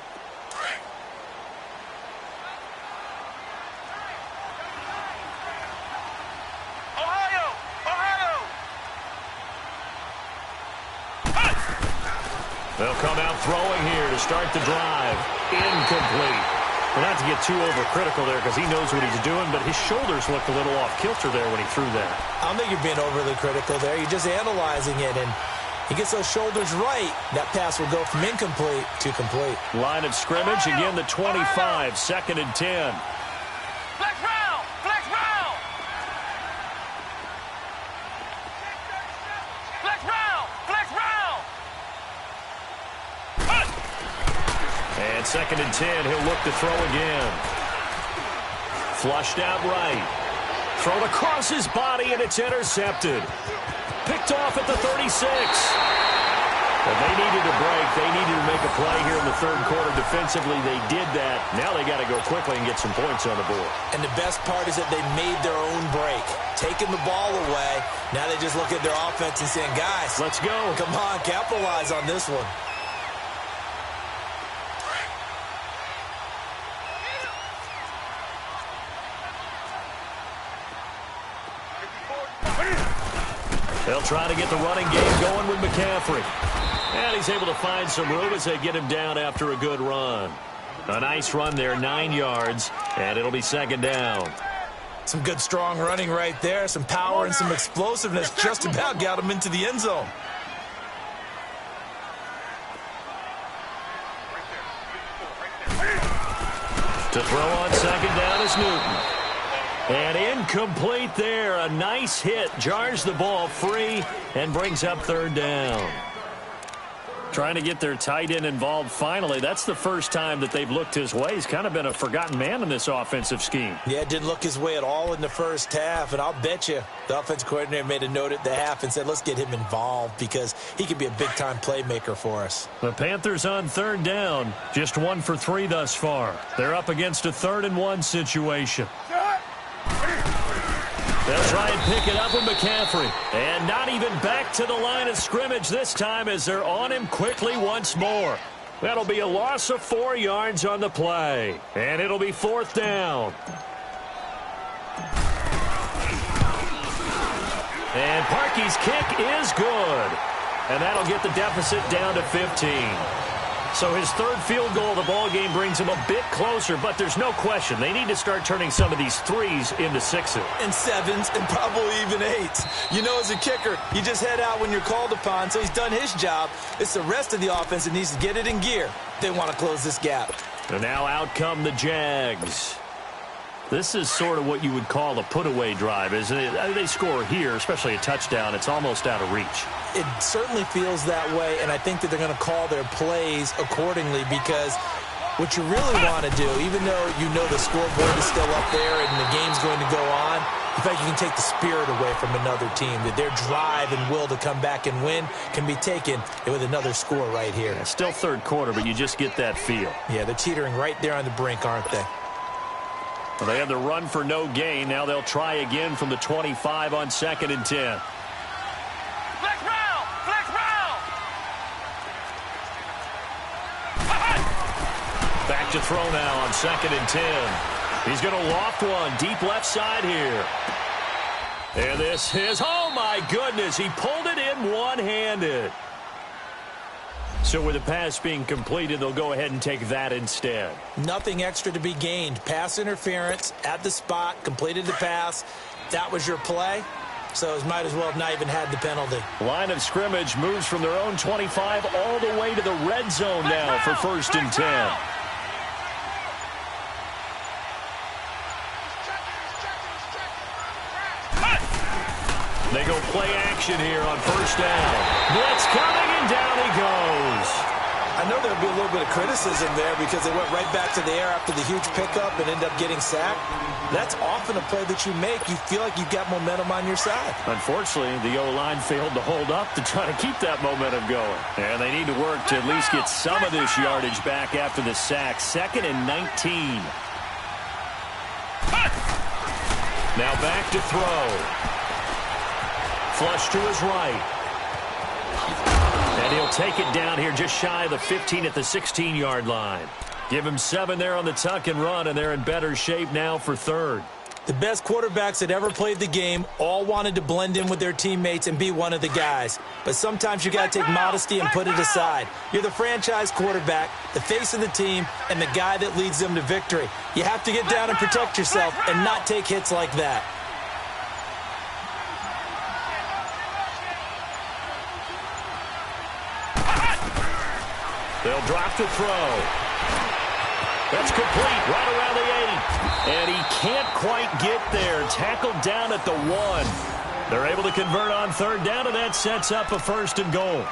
They'll come out throwing here to start the drive. Incomplete. Well, not to get too overcritical there because he knows what he's doing, but his shoulders looked a little off kilter there when he threw that.
I don't think you're being overly critical there. You're just analyzing it, and he gets those shoulders right. That pass will go from incomplete to complete.
Line of scrimmage, again the 25, 2nd and 10.
Flex round! Flex round! Flex round! Flex round!
And 2nd and 10, he'll look to throw again. Flushed out right. Thrown across his body, and it's intercepted. Picked off at the 36. But they needed a break. They needed to make a play here in the 3rd quarter defensively. They did that. Now they got to go quickly and get some points on the board.
And the best part is that they made their own break. Taking the ball away. Now they just look at their offense and saying, guys,
let's go.
Come on, capitalize on this one.
They'll try to get the running game going with McCaffrey. And he's able to find some room as they get him down after a good run. A nice run there, 9 yards, and it'll be 2nd down.
Some good, strong running right there. Some power and some explosiveness just about got him into the end zone.
To throw on second down is Newton. And incomplete there. A nice hit. Jars the ball free and brings up third down. Trying to get their tight end involved finally. That's the first time that they've looked his way. He's kind of been a forgotten man in this offensive scheme.
Yeah, it didn't look his way at all in the first half. And I'll bet you the offensive coordinator made a note at the half and said, let's get him involved because he could be a big-time playmaker for us. The
Panthers on third down. Just 1 for 3 thus far. They're up against a 3rd-and-1 situation. They'll try and pick it up with McCaffrey. And not even back to the line of scrimmage this time as they're on him quickly once more. That'll be a loss of 4 yards on the play. And it'll be 4th down. And Parkey's kick is good. And that'll get the deficit down to 15. So his 3rd field goal of the ball game brings him a bit closer, but there's no question they need to start turning some of these 3s into 6s.
And 7s and probably even 8s. You know, as a kicker, you just head out when you're called upon, so he's done his job. It's the rest of the offense that needs to get it in gear. They want to close this gap.
And now out come the Jags. This is sort of what you would call a put-away drive, isn't it? They score here, especially a touchdown. It's almost out of reach.
It certainly feels that way, and I think that they're going to call their plays accordingly because what you really want to do, even though you know the scoreboard is still up there and the game's going to go on, in fact, you can take the spirit away from another team, that their drive and will to come back and win can be taken with another score right here.
Yeah, still 3rd quarter, but you just get that feel.
Yeah, they're teetering right there on the brink, aren't they?
Well, they had the run for no gain. Now they'll try again from the 25 on 2nd and 10.
Flex round! Flex round!
Back to throw now on 2nd and 10. He's going to loft one deep left side here. And this is, oh my goodness, he pulled it in one-handed. So with the pass being completed, they'll go ahead and take that instead.
Nothing extra to be gained. Pass interference at the spot, completed the pass. That was your play. So it might as well have not even had the penalty.
Line of scrimmage moves from their own 25 all the way to the red zone now for 1st and 10. They go play action here on 1st down. Blitz coming, and down he goes.
I know there'll be a little bit of criticism there because they went right back to the air after the huge pickup and end up getting sacked. That's often a play that you make. You feel like you've got momentum on your side.
Unfortunately, the O-line failed to hold up to try to keep that momentum going. And they need to work to at least get some of this yardage back after the sack. 2nd and 19. Now back to throw. Flush to his right. And he'll take it down here just shy of the 15 at the 16-yard line. Give him 7 there on the tuck and run, and they're in better shape now for 3rd.
The best quarterbacks that ever played the game all wanted to blend in with their teammates and be one of the guys. But sometimes you got to take modesty and put it aside. You're the franchise quarterback, the face of the team, and the guy that leads them to victory. You have to get down and protect yourself and not take hits like that.
They'll drop to throw. That's complete right around the 8. And he can't quite get there. Tackled down at the 1. They're able to convert on 3rd down, and that sets up a 1st and goal.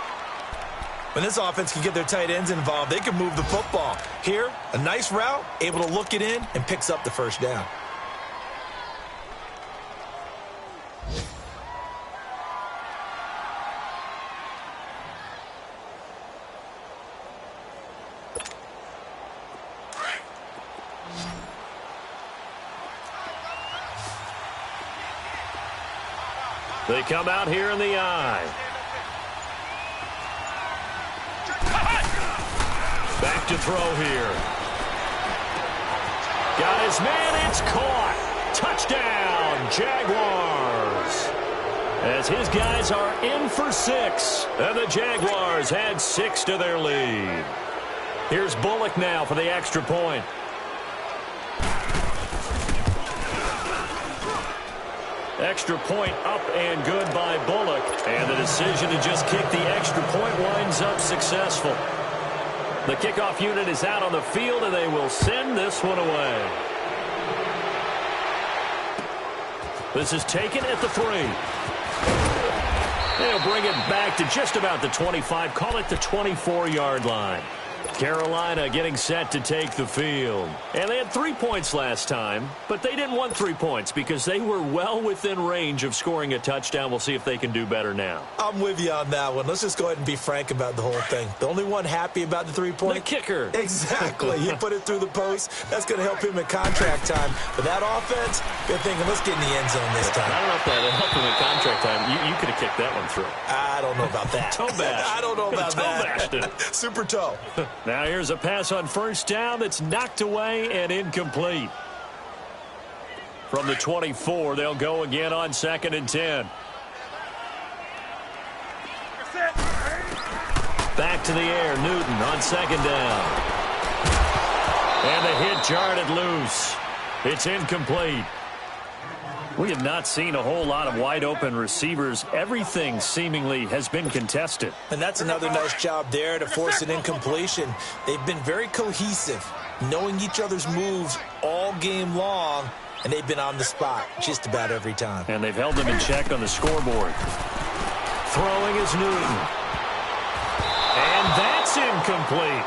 When this offense can get their tight ends involved, they can move the football. Here, a nice route, able to look it in, and picks up the 1st down.
They come out here in the eye. Back to throw here. Got his man, it's caught. Touchdown, Jaguars. As his guys are in for 6. And the Jaguars add 6 to their lead. Here's Bullock now for the extra point. Extra point up and good by Bullock. And the decision to just kick the extra point winds up successful. The kickoff unit is out on the field, and they will send this one away. This is taken at the 3. They'll bring it back to just about the 25. Call it the 24-yard line. Carolina getting set to take the field. And they had 3 points last time, but they didn't want 3 points because they were well within range of scoring a touchdown. We'll see if they can do better now.
I'm with you on that one. Let's just go ahead and be frank about the whole thing. The only one happy about the 3-point?
The kicker.
Exactly. He put it through the post. That's going to help him in contract time. But that offense, they're thinking, let's get in the end zone this time.
I don't know if that helped him in contract time. You could have kicked that one through.
I don't know about that.
Toe bash.
I don't know about that.
Toe bashed it.
Super toe.
Now here's a pass on first down that's knocked away and incomplete. From the 24, they'll go again on 2nd and 10. Back to the air, Newton on 2nd down. And the hit jarred it loose. It's incomplete. We have not seen a whole lot of wide-open receivers. Everything seemingly has been contested.
And that's another nice job there to force an incompletion. They've been very cohesive, knowing each other's moves all game long, and they've been on the spot just about every time.
And they've held them in check on the scoreboard. Throwing is Newton. And that's incomplete.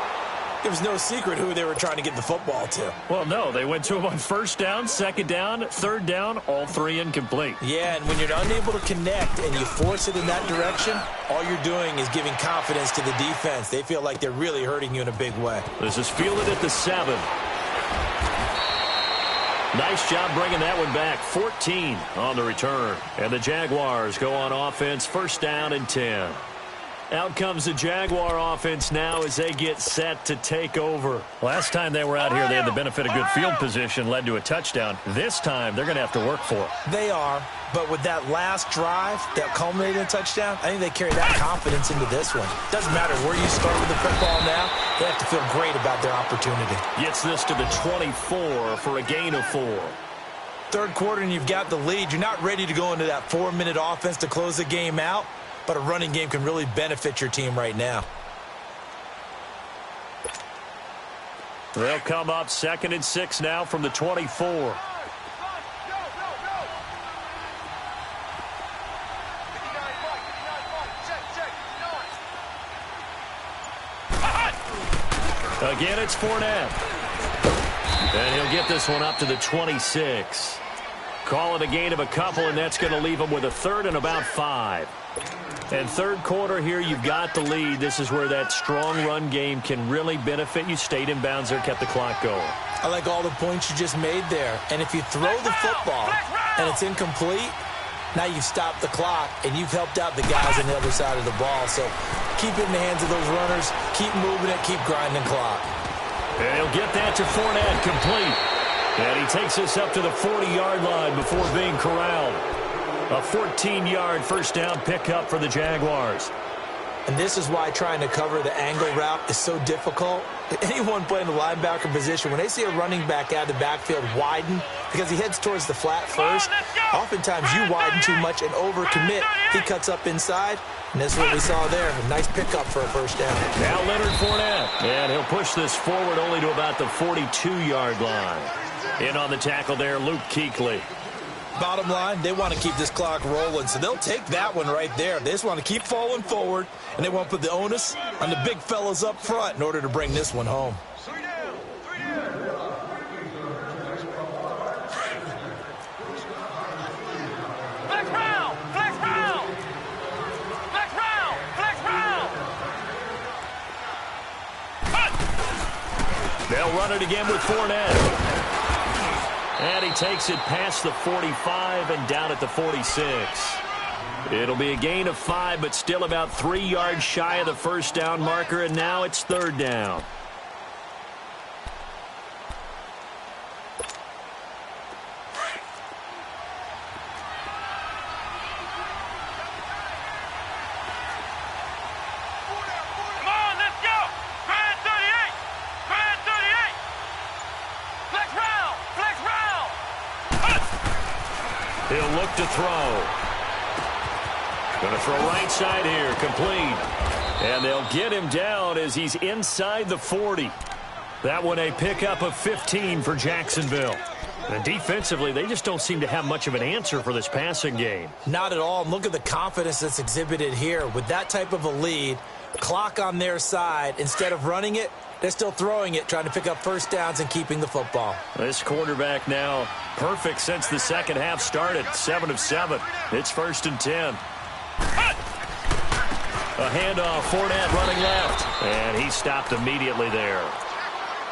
It was no secret who they were trying to get the football to.
Well, no, they went to him on 1st down, 2nd down, 3rd down, all 3 incomplete.
Yeah, and when you're unable to connect and you force it in that direction, all you're doing is giving confidence to the defense. They feel like they're really hurting you in a big way.
This is fielded at the 7. Nice job bringing that one back. 14 on the return. And the Jaguars go on offense, 1st down and 10. Out comes the Jaguar offense now as they get set to take over. Last time they were out here, they had the benefit of good field position, led to a touchdown. This time, they're going to have to work for it.
They are, but with that last drive that culminated in a touchdown, I think they carry that confidence into this one. Doesn't matter where you start with the football now, they have to feel great about their opportunity.
Gets this to the 24 for a gain of 4.
Third quarter and you've got the lead. You're not ready to go into that 4-minute offense to close the game out. But a running game can really benefit your team right now.
They'll come up 2nd and 6 now from the 24. Again, it's Fournette. And he'll get this one up to the 26. Call it a gain of a couple, and that's going to leave them with a 3rd and about 5. And third quarter here, you've got the lead. This is where that strong run game can really benefit you. Stayed in bounds there, kept the clock going.
I like all the points you just made there. And if you throw the football and it's incomplete, now you've stopped the clock and you've helped out the guys on the other side of the ball. So keep it in the hands of those runners. Keep moving it. Keep grinding clock.
And he'll get that to Fournette, complete. And he takes this up to the 40-yard line before being corralled. A 14-yard first down pickup for the Jaguars.
And this is why trying to cover the angle route is so difficult. Anyone playing the linebacker position, when they see a running back out of the backfield widen, because he heads towards the flat first, oftentimes you widen too much and overcommit. He cuts up inside, and this is what we saw there. A nice pickup for a first down.
Now Leonard Fournette. And he'll push this forward only to about the 42-yard line. In on the tackle there, Luke Kuechly.
Bottom line, they want to keep this clock rolling, so they'll take that one right there. They just want to keep falling forward, and they want to put the onus on the big fellas up front in order to bring this one home.
3 down. 3 down. Flex round. Flex round. Flex round. Flex round.
They'll run it again with Fournette. And he takes it past the 45 and down at the 46. It'll be a gain of 5, but still about 3 yards shy of the first down marker, and now it's 3rd down.
Come on, let's go. Grand 38. Grand 38. Flex round. Flex round.
He'll look to throw. Going to throw right side here, complete. And they'll get him down as he's inside the 40. That one a pickup of 15 for Jacksonville. And defensively, they just don't seem to have much of an answer for this passing game.
Not at all. And look at the confidence that's exhibited here. With that type of a lead, clock on their side, instead of running it, they're still throwing it, trying to pick up first downs and keeping the football.
This quarterback now perfect since the second half started. 7 of 7. It's 1st and 10. A handoff, Fournette running left. And he stopped immediately there.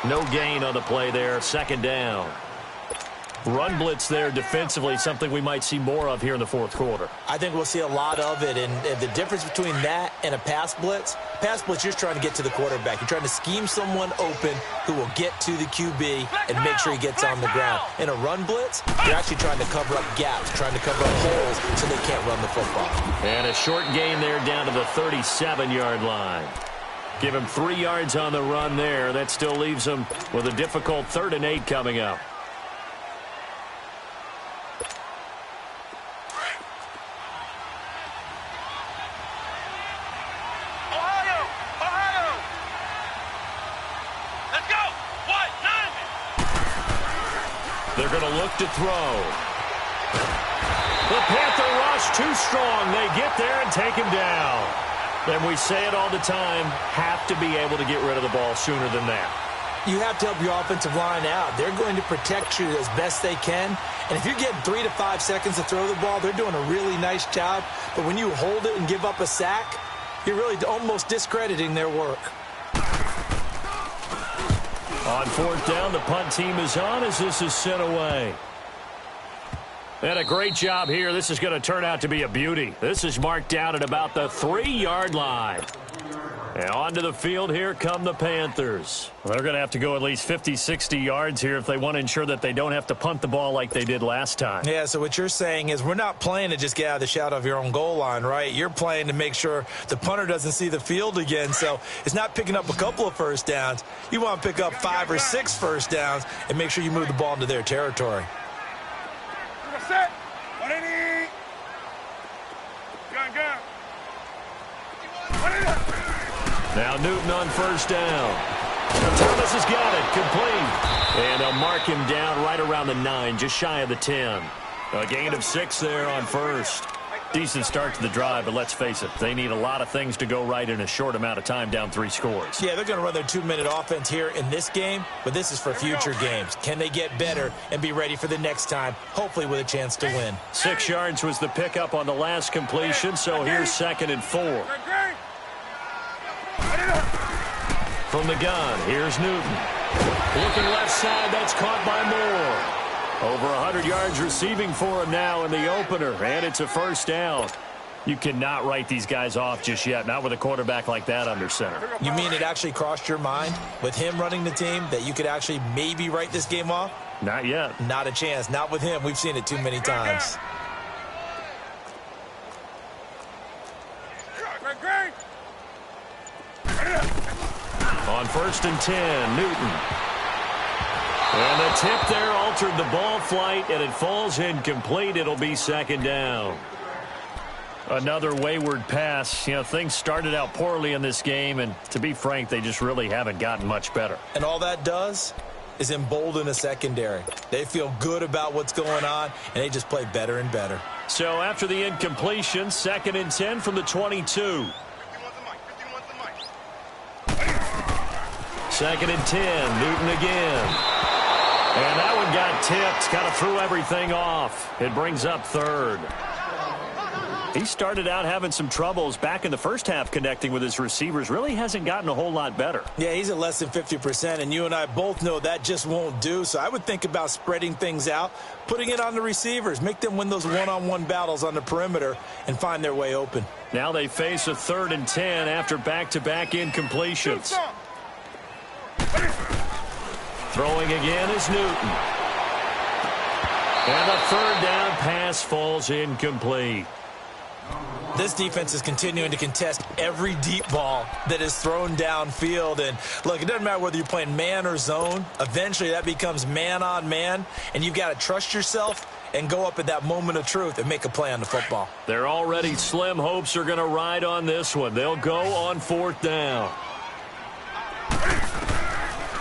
No gain on the play there. 2nd down. Run blitz there defensively, something we might see more of here in the 4th quarter.
I think we'll see a lot of it, and the difference between that and a pass blitz, you're just trying to get to the quarterback. You're trying to scheme someone open who will get to the QB and make sure he gets on the ground. In a run blitz, you're actually trying to cover up gaps, trying to cover up holes so they can't run the football.
And a short gain there down to the 37-yard line. Give him 3 yards on the run there. That still leaves him with a difficult 3rd and 8 coming up. They're going to look to throw. The Panther rush too strong. They get there and take him down. And we say it all the time, have to be able to get rid of the ball sooner than that.
You have to help your offensive line out. They're going to protect you as best they can. And if you're getting 3 to 5 seconds to throw the ball, they're doing a really nice job. But when you hold it and give up a sack, you're really almost discrediting their work.
On 4th down, the punt team is on as this is sent away. And a great job here. This is going to turn out to be a beauty. This is marked down at about the 3-yard line. And onto the field, here come the Panthers. They're going to have to go at least 50, 60 yards here if they want to ensure that they don't have to punt the ball like they did last time.
Yeah, so what you're saying is we're not playing to just get out of the shadow of your own goal line, right? You're playing to make sure the punter doesn't see the field again. So it's not picking up a couple of first downs. You want to pick up 5 or 6 first downs and make sure you move the ball into their territory.
Now Newton on 1st down. Thomas has got it, complete. And they'll mark him down right around the 9, just shy of the 10. A gain of 6 there on 1st. Decent start to the drive, but let's face it, they need a lot of things to go right in a short amount of time, down 3 scores.
Yeah, they're going to run their 2-minute offense here in this game, but this is for future games. Can they get better and be ready for the next time, hopefully with a chance to win?
6 yards was the pickup on the last completion, so here's 2nd and 4. From the gun, here's Newton. Looking left side, that's caught by Moore. Over 100 yards receiving for him now in the opener, and it's a 1st down. You cannot write these guys off just yet, not with a quarterback like that under center.
You mean it actually crossed your mind with him running the team that you could actually maybe write this game off?
Not yet. Not
a chance. Not with him. We've seen it too many times.
On 1st and 10, Newton. And the tip there altered the ball flight, and it falls incomplete. It'll be 2nd down. Another wayward pass. You know, things started out poorly in this game, and to be frank, they just really haven't gotten much better.
And all that does is embolden a secondary. They feel good about what's going on, and they just play better and better.
So after the incompletion, 2nd and 10 from the 22. 2nd and 10, Newton again. And that one got tipped, kind of threw everything off. It brings up 3rd. He started out having some troubles back in the first half connecting with his receivers. Really hasn't gotten a whole lot better.
Yeah, he's at less than 50%, and you and I both know that just won't do. So I would think about spreading things out, putting it on the receivers, make them win those one-on-one battles on the perimeter and find their way open.
Now they face a 3rd and 10 after back-to-back incompletions. Throwing again is Newton. And the 3rd down pass falls incomplete.
This defense is continuing to contest every deep ball that is thrown downfield. And, look, it doesn't matter whether you're playing man or zone. Eventually, that becomes man-on-man, and you've got to trust yourself and go up at that moment of truth and make a play on the football.
Their already slim hopes are going to ride on this one. They'll go on 4th down.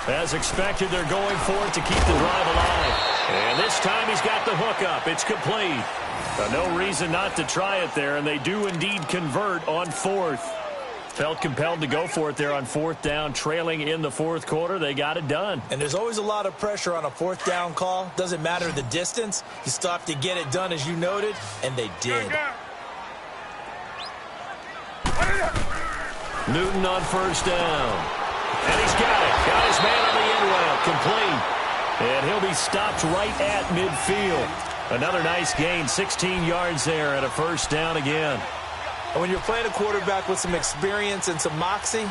As expected, they're going for it to keep the drive alive. And this time he's got the hook up. It's complete. No reason not to try it there, and they do indeed convert on 4th. Felt compelled to go for it there on 4th down, trailing in the 4th quarter. They got it done.
And there's always a lot of pressure on a 4th down call. Doesn't matter the distance. You still have to get it done, as you noted, and they did.
Newton on 1st down. And he's got it. Got his man on the end route. Complete. And he'll be stopped right at midfield. Another nice gain. 16 yards there and a 1st down again.
And when you're playing a quarterback with some experience and some moxie,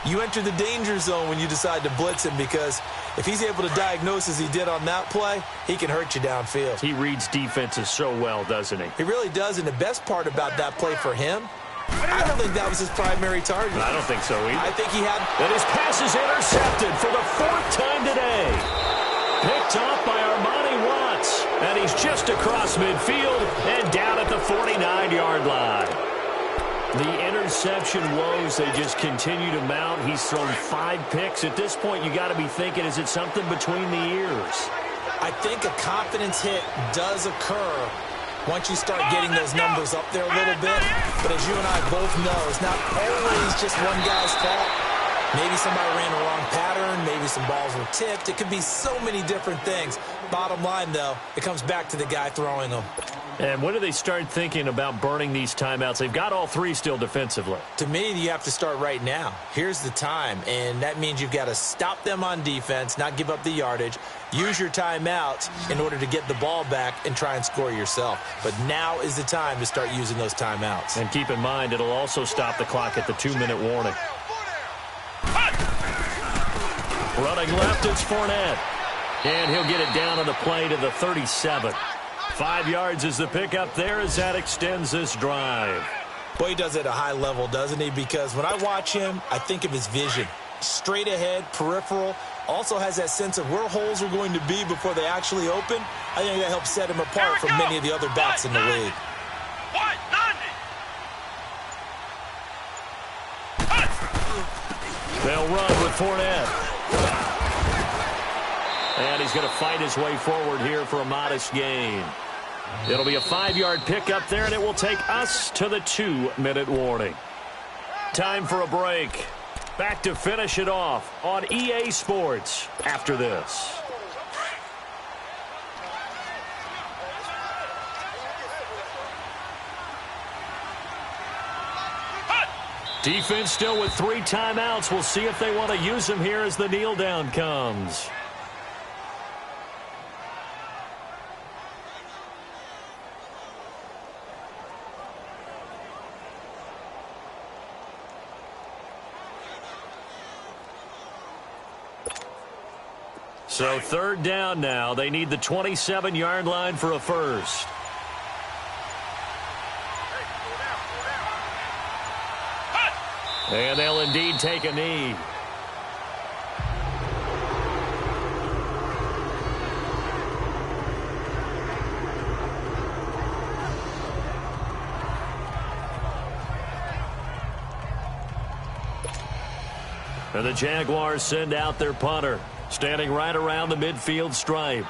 you enter the danger zone when you decide to blitz him, because if he's able to diagnose as he did on that play, he can hurt you downfield.
He reads defenses so well, doesn't he?
He really does, and the best part about that play for him, I don't think that was his primary target.
I don't think so either.
I think he had...
And his pass is intercepted for the 4th time today. Picked off by Armani Watts. And he's just across midfield and down at the 49-yard line. The interception woes, they just continue to mount. He's thrown 5 picks. At this point, you got to be thinking, is it something between the ears?
I think a confidence hit does occur once you start getting those numbers up there a little bit. But as you and I both know, it's not always just one guy's fault. Maybe somebody ran a wrong pattern. Maybe some balls were tipped. It could be so many different things. Bottom line, though, it comes back to the guy throwing them.
And when do they start thinking about burning these timeouts? They've got all 3 still defensively.
To me, you have to start right now. Here's the time, and that means you've got to stop them on defense, not give up the yardage, use your timeouts in order to get the ball back and try and score yourself. But now is the time to start using those timeouts.
And keep in mind, it'll also stop the clock at the 2-minute warning. Running left, it's Fournette. And he'll get it down on the play to the 37. 5 yards is the pickup there as that extends this drive.
Boy, he does it at a high level, doesn't he? Because when I watch him, I think of his vision. Straight ahead, peripheral. Also has that sense of where holes are going to be before they actually open. I think that helps set him apart from many of the other backs in the league.
They'll run with Fournette. And he's going to fight his way forward here for a modest gain. It'll be a 5-yard pickup there, and it will take us to the 2-minute warning. Time for a break. Back to finish it off on EA Sports after this. Defense still with 3 timeouts. We'll see if they want to use them here as the kneel down comes. So 3rd down now. They need the 27-yard line for a first. And they'll indeed take a knee. And the Jaguars send out their punter, standing right around the midfield stripe.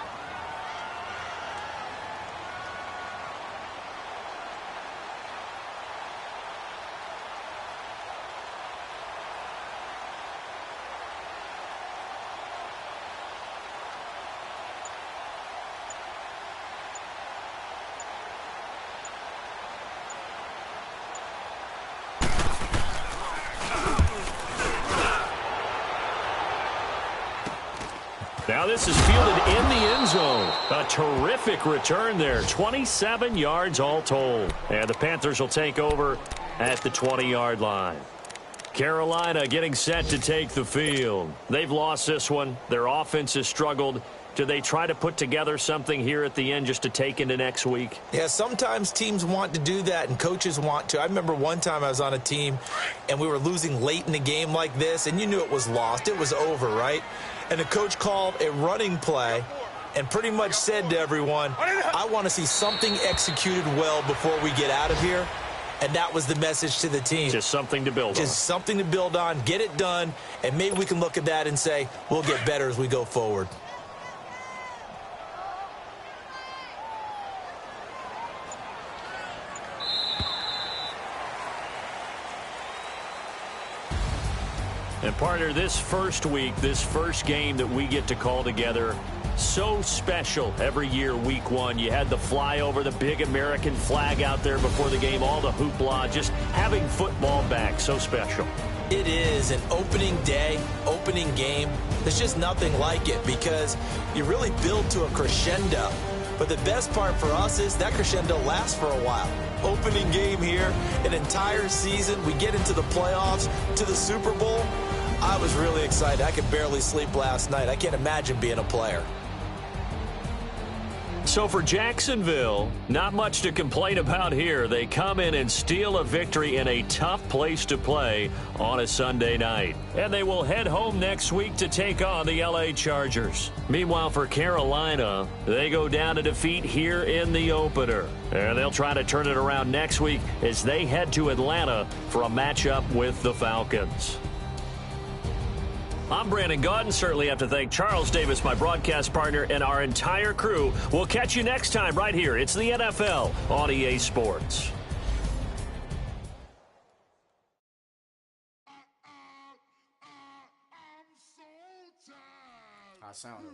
Now this is fielded in the end zone. A terrific return there. 27 yards all told. And the Panthers will take over at the 20-yard line. Carolina getting set to take the field. They've lost this one. Their offense has struggled. Do they try to put together something here at the end just to take into next week?
Yeah, sometimes teams want to do that and coaches want to. I remember one time I was on a team and we were losing late in the game like this, and you knew it was lost. It was over, right? And the coach called a running play and pretty much said to everyone, I want to see something executed well before we get out of here. And that was the message to the team.
Just something to build on.
Just something to build on, get it done, and maybe we can look at that and say, we'll get better as we go forward.
And partner, this first week, this first game that we get to call together, so special every year, week one. You had the flyover, the big American flag out there before the game, all the hoopla, just having football back, so special.
It is an opening day, opening game. There's just nothing like it because you really build to a crescendo. But the best part for us is that crescendo lasts for a while. Opening game here, an entire season. We get into the playoffs, to the Super Bowl. I was really excited. I could barely sleep last night. I can't imagine being a player.
So for Jacksonville, not much to complain about here. They come in and steal a victory in a tough place to play on a Sunday night. And they will head home next week to take on the LA Chargers. Meanwhile, for Carolina, they go down to defeat here in the opener. And they'll try to turn it around next week as they head to Atlanta for a matchup with the Falcons. I'm Brandon Gaudin. Certainly have to thank Charles Davis, my broadcast partner, and our entire crew. We'll catch you next time right here. It's the NFL on EA Sports.
I sound